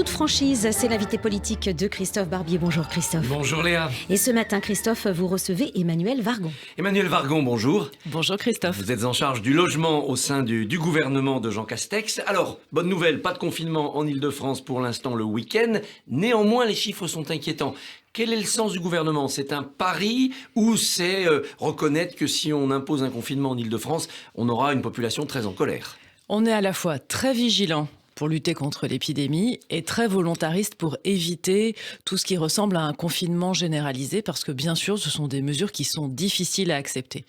toute franchise, c'est l'invité politique de Christophe Barbier. Bonjour Christophe. Bonjour Léa. Et ce matin, Christophe, vous recevez Emmanuel Wargon. Emmanuel Wargon, bonjour. Bonjour Christophe. Vous êtes en charge du logement au sein du gouvernement de Jean Castex. Alors, bonne nouvelle, pas de confinement en Ile-de-France pour l'instant le week-end. Néanmoins, les chiffres sont inquiétants. Quel est le sens du gouvernement? C'est un pari ou c'est reconnaître que si on impose un confinement en Ile-de-France, on aura une population très en colère? On est à la fois très vigilant pour lutter contre l'épidémie et très volontariste pour éviter tout ce qui ressemble à un confinement généralisé parce que bien sûr ce sont des mesures qui sont difficiles à accepter.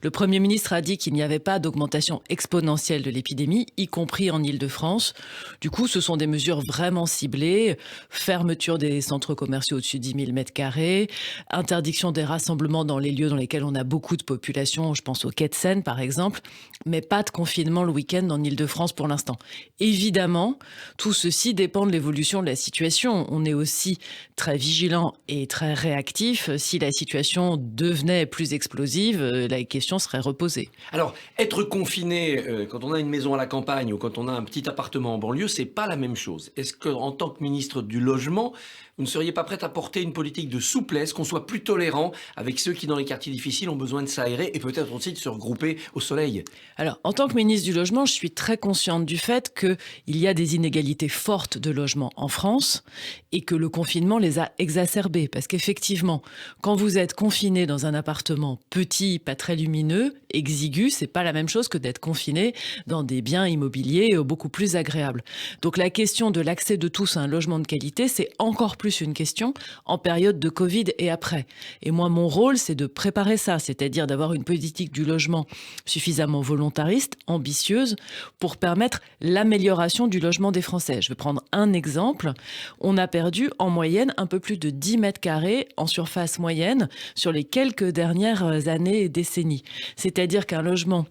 Le Premier ministre a dit qu'il n'y avait pas d'augmentation exponentielle de l'épidémie, y compris en Ile-de-France. Du coup, ce sont des mesures vraiment ciblées, fermeture des centres commerciaux au-dessus de 10 000 m², interdiction des rassemblements dans les lieux dans lesquels on a beaucoup de population, je pense au Quai de Seine par exemple, mais pas de confinement le week-end en Ile-de-France pour l'instant. Évidemment, tout ceci dépend de l'évolution de la situation. On est aussi très vigilant et très réactif. Si la situation devenait plus explosive, la question serait reposée. Alors, être confiné quand on a une maison à la campagne ou quand on a un petit appartement en banlieue, c'est pas la même chose. Est-ce qu'en tant que ministre du Logement, vous ne seriez pas prête à porter une politique de souplesse, qu'on soit plus tolérant avec ceux qui, dans les quartiers difficiles, ont besoin de s'aérer et peut-être aussi de se regrouper au soleil? Alors, en tant que ministre du Logement, je suis très consciente du fait qu'il y a des inégalités fortes de logement en France et que le confinement les a exacerbées. Parce qu'effectivement, quand vous êtes confiné dans un appartement petit, pas très lumineux, exigu, c'est pas la même chose que d'être confiné dans des biens immobiliers beaucoup plus agréables. Donc la question de l'accès de tous à un logement de qualité, c'est encore plus une question en période de Covid et après. Et moi, mon rôle, c'est de préparer ça, c'est-à-dire d'avoir une politique du logement suffisamment volontariste, ambitieuse, pour permettre l'amélioration du logement des Français. Je vais prendre un exemple. On a perdu en moyenne un peu plus de 10 m² en surface moyenne sur les quelques dernières années et décennies. C'est-à-dire qu'un logement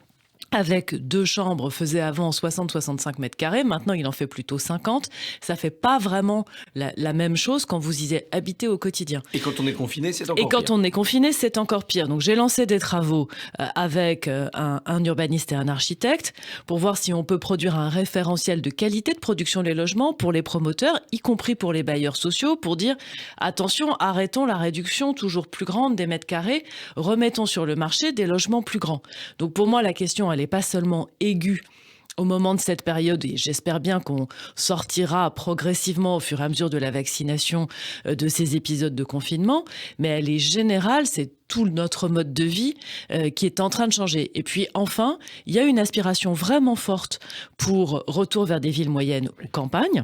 avec 2 chambres faisait avant 60-65 m², maintenant il en fait plutôt 50. Ça fait pas vraiment la même chose quand vous y habitez au quotidien. Et quand on est confiné, c'est encore pire. Et quand on est confiné, c'est encore pire. Donc j'ai lancé des travaux avec un urbaniste et un architecte pour voir si on peut produire un référentiel de qualité de production des logements pour les promoteurs, y compris pour les bailleurs sociaux, pour dire attention, arrêtons la réduction toujours plus grande des m², remettons sur le marché des logements plus grands. Donc pour moi, la question, elle n'est pas seulement aiguë au moment de cette période, et j'espère bien qu'on sortira progressivement au fur et à mesure de la vaccination de ces épisodes de confinement, mais elle est générale, c'est tout notre mode de vie qui est en train de changer. Et puis enfin, il y a une aspiration vraiment forte pour retour vers des villes moyennes ou campagnes,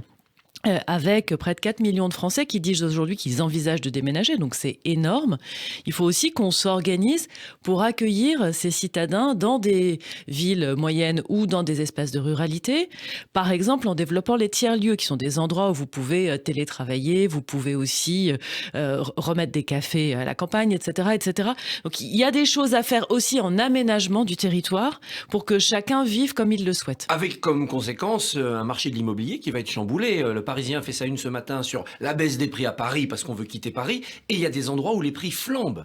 avec près de 4 millions de Français qui disent aujourd'hui qu'ils envisagent de déménager, donc c'est énorme. Il faut aussi qu'on s'organise pour accueillir ces citadins dans des villes moyennes ou dans des espaces de ruralité, par exemple en développant les tiers-lieux, qui sont des endroits où vous pouvez télétravailler, vous pouvez aussi remettre des cafés à la campagne, etc., etc. Donc il y a des choses à faire aussi en aménagement du territoire pour que chacun vive comme il le souhaite. Avec comme conséquence un marché de l'immobilier qui va être chamboulé. Le Parisien fait sa une ce matin sur la baisse des prix à Paris parce qu'on veut quitter Paris. Et il y a des endroits où les prix flambent.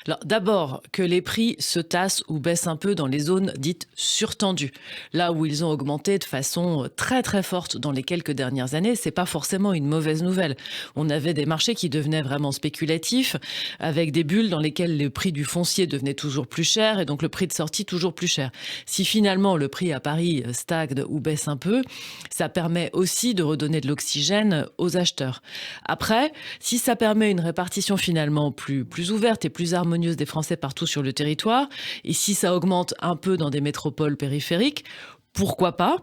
Alors d'abord, que les prix se tassent ou baissent un peu dans les zones dites surtendues. Là où ils ont augmenté de façon très très forte dans les quelques dernières années, c'est pas forcément une mauvaise nouvelle. On avait des marchés qui devenaient vraiment spéculatifs, avec des bulles dans lesquelles le prix du foncier devenait toujours plus cher et donc le prix de sortie toujours plus cher. Si finalement le prix à Paris stagne ou baisse un peu, ça permet aussi de redonner de l'oxygène aux acheteurs. Après, si ça permet une répartition finalement plus ouverte et plus harmonieuse des Français partout sur le territoire, et si ça augmente un peu dans des métropoles périphériques, pourquoi pas?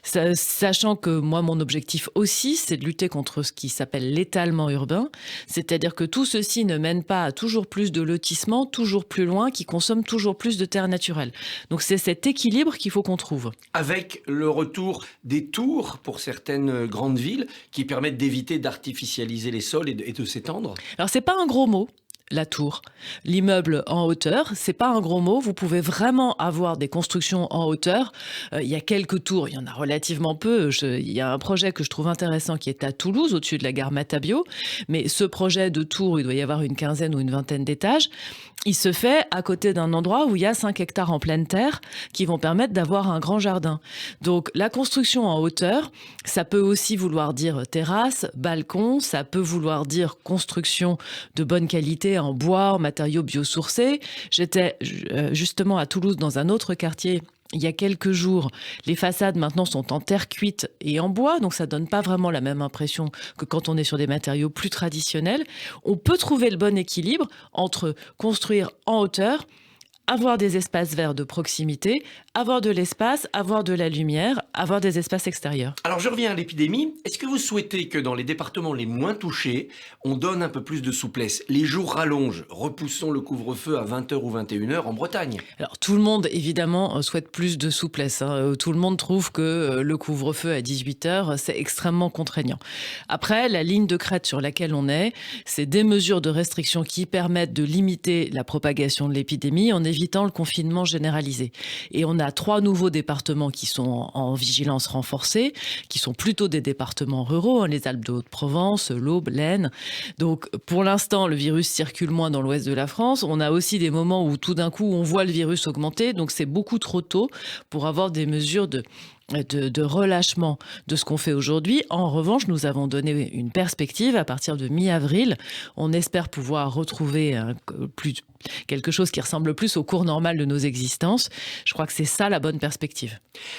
Sachant que moi, mon objectif aussi, c'est de lutter contre ce qui s'appelle l'étalement urbain, c'est-à-dire que tout ceci ne mène pas à toujours plus de lotissements, toujours plus loin, qui consomment toujours plus de terres naturelles. Donc c'est cet équilibre qu'il faut qu'on trouve. Avec le retour des tours pour certaines grandes villes qui permettent d'éviter d'artificialiser les sols et de s'étendre. Alors c'est pas un gros mot. La tour. L'immeuble en hauteur, c'est pas un gros mot. Vous pouvez vraiment avoir des constructions en hauteur. Il y a quelques tours, il y en a relativement peu. Il y a un projet que je trouve intéressant qui est à Toulouse, au-dessus de la gare Matabio. Mais ce projet de tour, il doit y avoir une quinzaine ou une vingtaine d'étages. il se fait à côté d'un endroit où il y a 5 hectares en pleine terre qui vont permettre d'avoir un grand jardin. Donc la construction en hauteur, ça peut aussi vouloir dire terrasse, balcon, ça peut vouloir dire construction de bonne qualité en bois, en matériaux biosourcés. J'étais justement à Toulouse dans un autre quartier il y a quelques jours. Les façades maintenant sont en terre cuite et en bois, donc ça donne pas vraiment la même impression que quand on est sur des matériaux plus traditionnels. On peut trouver le bon équilibre entre construire en hauteur, avoir des espaces verts de proximité, avoir de l'espace, avoir de la lumière, avoir des espaces extérieurs. Alors je reviens à l'épidémie. Est-ce que vous souhaitez que dans les départements les moins touchés, on donne un peu plus de souplesse? Les jours rallongent. Repoussons le couvre-feu à 20h ou 21h en Bretagne. Alors tout le monde, évidemment, souhaite plus de souplesse. Tout le monde trouve que le couvre-feu à 18h, c'est extrêmement contraignant. Après, la ligne de crête sur laquelle on est, c'est des mesures de restriction qui permettent de limiter la propagation de l'épidémie en évitant le confinement généralisé. Et on a 3 nouveaux départements qui sont en vigilance renforcée, qui sont plutôt des départements ruraux, les Alpes de Haute-Provence, l'Aube, l'Aisne. Donc, pour l'instant, le virus circule moins dans l'ouest de la France. On a aussi des moments où tout d'un coup, on voit le virus augmenter. Donc, c'est beaucoup trop tôt pour avoir des mesures de relâchement de ce qu'on fait aujourd'hui. En revanche, nous avons donné une perspective à partir de mi-avril. On espère pouvoir retrouver quelque chose qui ressemble plus au cours normal de nos existences. Je crois que c'est ça la bonne perspective.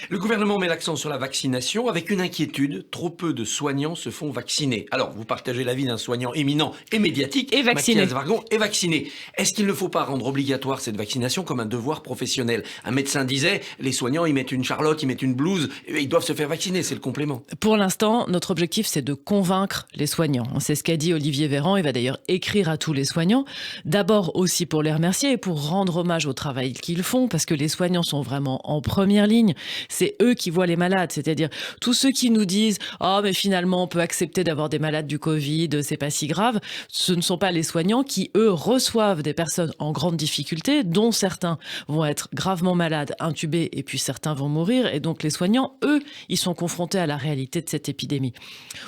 Le gouvernement met l'accent sur la vaccination avec une inquiétude. Trop peu de soignants se font vacciner. Alors, vous partagez l'avis d'un soignant éminent et médiatique. Et vacciné. Mathias Vargon est vacciné. Est-ce qu'il ne faut pas rendre obligatoire cette vaccination comme un devoir professionnel? Un médecin disait, les soignants, ils mettent une charlotte, ils mettent une blouse, ils doivent se faire vacciner, c'est le complément. Pour l'instant, notre objectif, c'est de convaincre les soignants. C'est ce qu'a dit Olivier Véran. Il va d'ailleurs écrire à tous les soignants. D'abord aussi pour les remercier et pour rendre hommage au travail qu'ils font, parce que les soignants sont vraiment en première ligne. C'est eux qui voient les malades. C'est-à-dire tous ceux qui nous disent « Oh, mais finalement, on peut accepter d'avoir des malades du Covid, c'est pas si grave ». Ce ne sont pas les soignants qui, eux, reçoivent des personnes en grande difficulté, dont certains vont être gravement malades, intubés, et puis certains vont mourir. Et donc les soignants, eux, ils sont confrontés à la réalité de cette épidémie.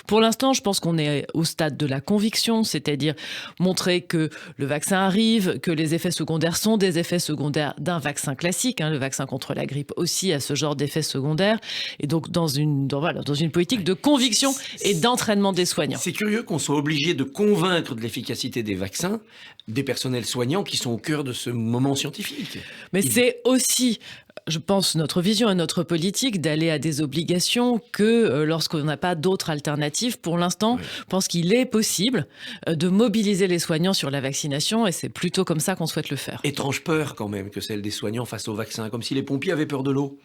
Pour l'instant, je pense qu'on est au stade de la conviction, c'est-à-dire montrer que le vaccin arrive, que les effets secondaires sont des effets secondaires d'un vaccin classique. Le vaccin contre la grippe aussi a ce genre d'effets secondaires. Et donc, dans une politique de conviction et d'entraînement des soignants. C'est curieux qu'on soit obligé de convaincre de l'efficacité des vaccins des personnels soignants qui sont au cœur de ce moment scientifique. Mais c'est aussi, je pense, notre vision et notre politique d'aller à des obligations que lorsqu'on n'a pas d'autres alternatives. Pour l'instant, je pense qu'il est possible de mobiliser les soignants sur la vaccination et c'est plutôt comme ça qu'on souhaite le faire. Étrange peur quand même que celle des soignants face au vaccin, comme si les pompiers avaient peur de l'eau.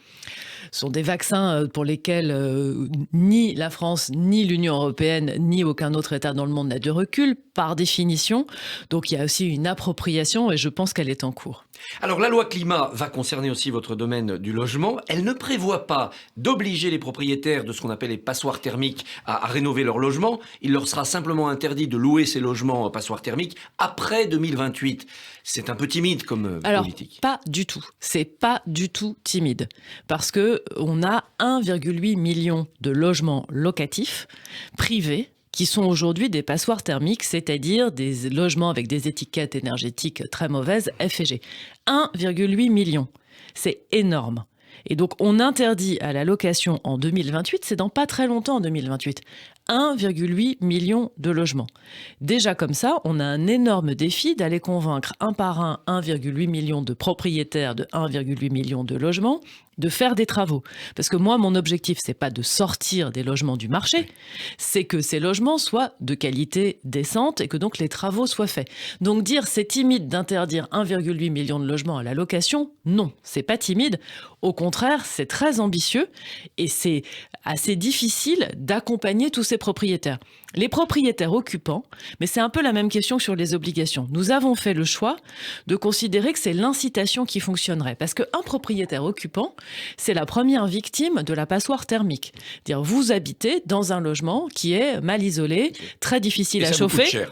Ce sont des vaccins pour lesquels ni la France, ni l'Union européenne, ni aucun autre État dans le monde n'a de recul, par définition. Donc il y a aussi une appropriation et je pense qu'elle est en cours. Alors la loi climat va concerner aussi votre domaine du logement. Elle ne prévoit pas d'obliger les propriétaires de ce qu'on appelle les passoires thermiques à rénover leur logement. Il leur sera simplement interdit de louer ces logements passoires thermiques après 2028. C'est un peu timide comme politique. Alors, pas du tout. C'est pas du tout timide. Parce que on a 1,8 million de logements locatifs privés qui sont aujourd'hui des passoires thermiques, c'est-à-dire des logements avec des étiquettes énergétiques très mauvaises, F et G. 1,8 million. C'est énorme. Et donc, on interdit à la location en 2028, c'est dans pas très longtemps en 2028, 1,8 million de logements. Déjà comme ça, on a un énorme défi d'aller convaincre un par un 1,8 million de propriétaires de 1,8 million de logements de faire des travaux. Parce que moi, mon objectif, c'est pas de sortir des logements du marché, c'est que ces logements soient de qualité décente et que donc les travaux soient faits. Donc dire c'est timide d'interdire 1,8 million de logements à la location, non, c'est pas timide. Au contraire, c'est très ambitieux et c'est assez difficile d'accompagner tous ces propriétaires. Les propriétaires occupants, mais c'est un peu la même question que sur les obligations. Nous avons fait le choix de considérer que c'est l'incitation qui fonctionnerait. Parce qu'un propriétaire occupant, c'est la première victime de la passoire thermique. Dire vous habitez dans un logement qui est mal isolé, très difficile à chauffer.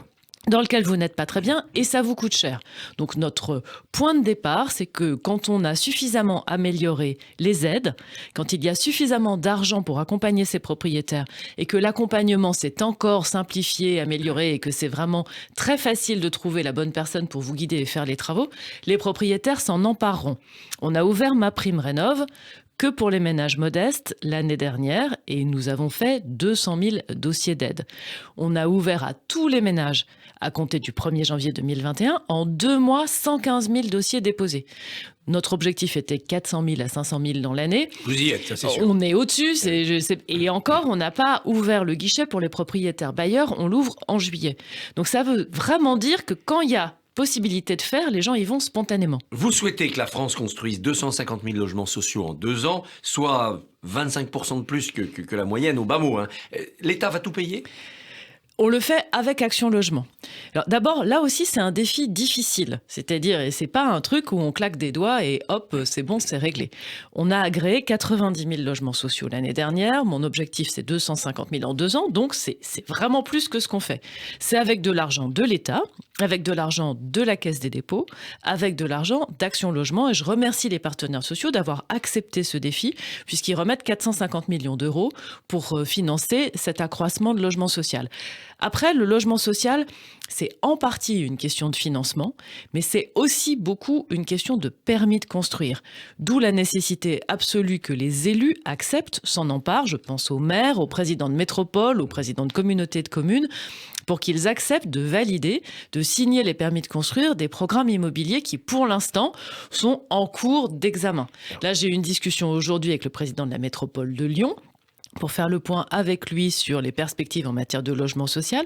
dans lequel vous n'êtes pas très bien et ça vous coûte cher. Donc notre point de départ, c'est que quand on a suffisamment amélioré les aides, quand il y a suffisamment d'argent pour accompagner ces propriétaires et que l'accompagnement s'est encore simplifié, amélioré et que c'est vraiment très facile de trouver la bonne personne pour vous guider et faire les travaux, les propriétaires s'en empareront. On a ouvert MaPrimeRénov' que pour les ménages modestes l'année dernière et nous avons fait 200 000 dossiers d'aide. On a ouvert à tous les ménages à compter du 1er janvier 2021, en 2 mois, 115 000 dossiers déposés. Notre objectif était 400 000 à 500 000 dans l'année. Vous y êtes, ça c'est sûr. On est au-dessus. Et encore, on n'a pas ouvert le guichet pour les propriétaires bailleurs. On l'ouvre en juillet. Donc ça veut vraiment dire que quand il y a possibilité de faire, les gens y vont spontanément. Vous souhaitez que la France construise 250 000 logements sociaux en 2 ans, soit 25% de plus que la moyenne au bas mot. L'État va tout payer ? On le fait avec Action Logement. Alors d'abord, là aussi, c'est un défi difficile. C'est-à-dire, et c'est pas un truc où on claque des doigts et hop, c'est bon, c'est réglé. On a agréé 90 000 logements sociaux l'année dernière. Mon objectif, c'est 250 000 en 2 ans. Donc, c'est vraiment plus que ce qu'on fait. C'est avec de l'argent de l'État, avec de l'argent de la Caisse des dépôts, avec de l'argent d'Action Logement. Et je remercie les partenaires sociaux d'avoir accepté ce défi, puisqu'ils remettent 450 millions d'euros pour financer cet accroissement de logement social. Après, le logement social, c'est en partie une question de financement, mais c'est aussi beaucoup une question de permis de construire. D'où la nécessité absolue que les élus acceptent, s'en emparent, je pense aux maires, aux présidents de métropole, aux présidents de communautés de communes, pour qu'ils acceptent de valider, de signer les permis de construire des programmes immobiliers qui, pour l'instant, sont en cours d'examen. Là, j'ai eu une discussion aujourd'hui avec le président de la métropole de Lyon, pour faire le point avec lui sur les perspectives en matière de logement social.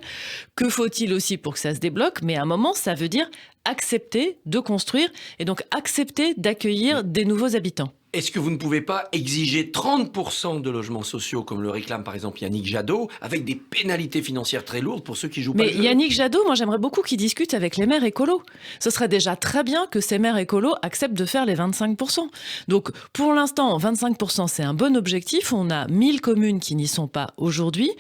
Que faut-il aussi pour que ça se débloque ? Mais à un moment, ça veut dire accepter de construire et donc accepter d'accueillir des nouveaux habitants. Est-ce que vous ne pouvez pas exiger 30% de logements sociaux, comme le réclame par exemple Yannick Jadot, avec des pénalités financières très lourdes pour ceux qui jouent pas le jeu ? Mais Yannick Jadot, moi j'aimerais beaucoup qu'il discute avec les maires écolos. Ce serait déjà très bien que ces maires écolos acceptent de faire les 25%. Donc pour l'instant, 25%, c'est un bon objectif. On a 1000 communes qui n'y sont pas aujourd'hui.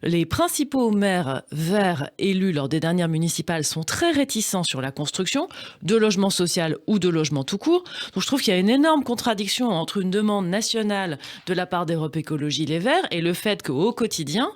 Les principaux maires verts élus lors des dernières municipales sont très réticents sur la construction de logements sociaux ou de logements tout court. Donc je trouve qu'il y a une énorme contradiction entre une demande nationale de la part d'Europe Écologie Les Verts et le fait qu'au quotidien,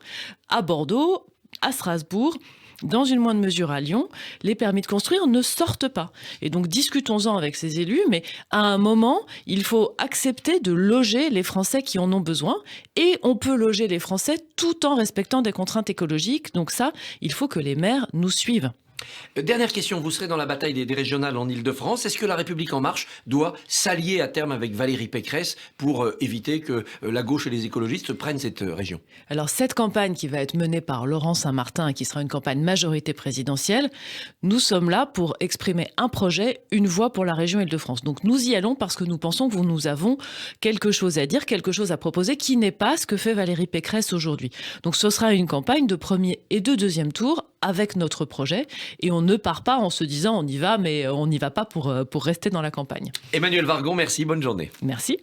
à Bordeaux, à Strasbourg, dans une moindre mesure à Lyon, les permis de construire ne sortent pas. Et donc discutons-en avec ces élus, mais à un moment, il faut accepter de loger les Français qui en ont besoin et on peut loger les Français tout en respectant des contraintes écologiques. Donc ça, il faut que les maires nous suivent. Dernière question, vous serez dans la bataille des régionales en Ile-de-France. Est-ce que La République En Marche doit s'allier à terme avec Valérie Pécresse pour éviter que la gauche et les écologistes prennent cette région ? Alors cette campagne qui va être menée par Laurent Saint-Martin et qui sera une campagne majorité présidentielle, nous sommes là pour exprimer un projet, une voix pour la région Ile-de-France. Donc nous y allons parce que nous pensons que nous avons quelque chose à dire, quelque chose à proposer qui n'est pas ce que fait Valérie Pécresse aujourd'hui. Donc ce sera une campagne de premier et de deuxième tour avec notre projet. Et on ne part pas en se disant on y va, mais on n'y va pas pour rester dans la campagne. Emmanuelle Wargon, merci, bonne journée. Merci.